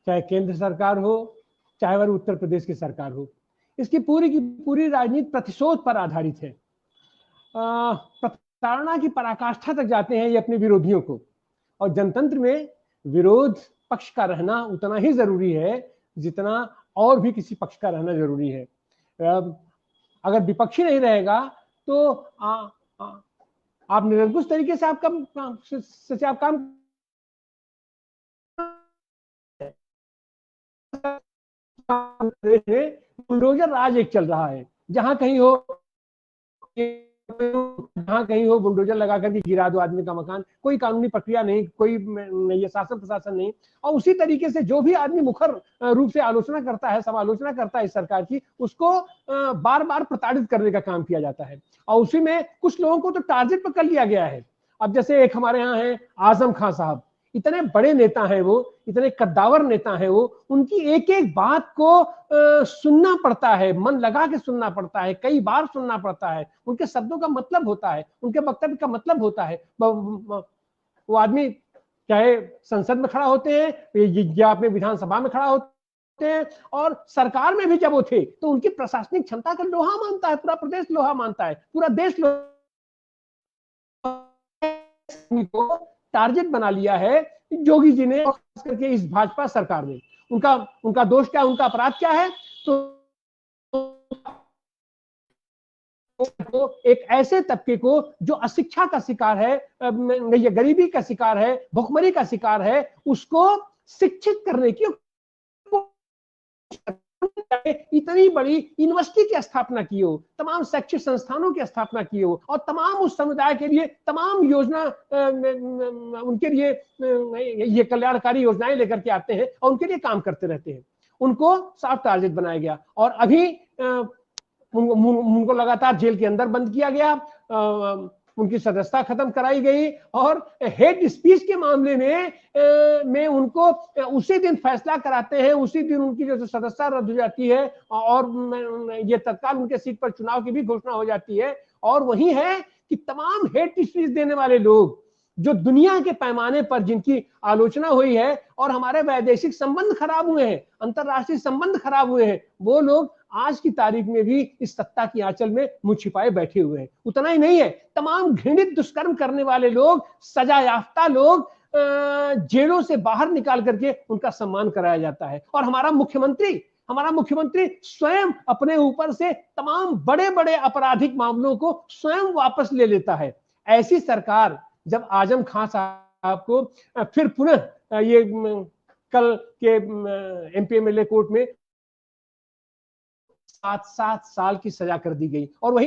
चाहे केंद्र सरकार हो, चाहे वह उत्तर प्रदेश की सरकार हो। इसकी पूरी की पूरी राजनीति प्रतिशोध पर आधारित है। प्रताड़ना की पराकाष्ठा तक जाते हैं ये अपने विरोधियों को, और जनतंत्र में विरोध पक्ष का रहना उतना ही जरूरी है जितना और भी किसी पक्ष का रहना जरूरी है। अगर विपक्षी नहीं रहेगा तो आप निरंकुश तरीके से आप काम बुलडोजर राज एक चल रहा है। जहां कहीं हो बुलडोजर लगा करके गिरा दो आदमी का मकान, कोई कानूनी प्रक्रिया नहीं, कोई ये शासन प्रशासन नहीं। और उसी तरीके से जो भी आदमी मुखर रूप से आलोचना करता है, समालोचना करता है इस सरकार की, उसको बार बार प्रताड़ित करने का काम किया जाता है। और उसी में कुछ लोगों को तो टारगेट पर कर लिया गया है। अब जैसे एक हमारे यहाँ है आजम खान साहब, इतने बड़े नेता हैं वो, इतने कद्दावर नेता हैं वो, उनकी एक एक बात को सुनना पड़ता है, मन लगा के सुनना पड़ता है, कई बार सुनना पड़ता है। उनके शब्दों का मतलब होता है, उनके वक्तव्य का मतलब होता है। वो आदमी चाहे संसद में खड़ा होते हैं या अपने विधानसभा में खड़ा होते हैं, और सरकार में भी जब वो थे तो उनकी प्रशासनिक क्षमता का लोहा मानता है, पूरा प्रदेश लोहा मानता है, पूरा देश को टारगेट बना लिया है जोगी जी ने, खास करके इस भाजपा सरकार ने। उनका दोष क्या, उनका अपराध क्या है? तो एक ऐसे तबके को जो अशिक्षा का शिकार है, ये गरीबी का शिकार है, भुखमरी का शिकार है, उसको शिक्षित करने की इतनी बड़ी यूनिवर्सिटी की स्थापना की हो, तमाम शैक्षिक संस्थानों की स्थापना की हो, और तमाम उस समुदाय के लिए तमाम योजना उनके लिए ये कल्याणकारी योजनाएं लेकर के आते हैं और उनके लिए काम करते रहते हैं। उनको साफ टारगेट बनाया गया और अभी उनको लगातार जेल के अंदर बंद किया गया, उनकी सदस्यता खत्म कराई गई, और हेट स्पीच के मामले में उनको उसी दिन फैसला कराते हैं, उसी दिन उनकी जो सदस्यता रद्द हो जाती है और ये तत्काल उनके सीट पर चुनाव की भी घोषणा हो जाती है। और वही है कि तमाम हेट स्पीच देने वाले लोग जो दुनिया के पैमाने पर जिनकी आलोचना हुई है और हमारे वैदेशिक संबंध खराब हुए हैं, अंतरराष्ट्रीय संबंध खराब हुए हैं, वो लोग आज की तारीख में भी इस सत्ता की आंचल में मुंह छिपाए बैठे हुए हैं। उतना ही नहीं है, तमाम घृणित दुष्कर्म करने वाले लोग, सजा याफ्ता लोग जेलों से बाहर निकाल करके उनका सम्मान कराया जाता है। और हमारा मुख्यमंत्री स्वयं अपने ऊपर से तमाम बड़े बड़े आपराधिक मामलों को स्वयं वापस ले लेता है। ऐसी सरकार जब आजम खान साहब को फिर पुनः ये कल के एमपी एमएलए कोर्ट में 7 साल की सजा कर दी गई, और वही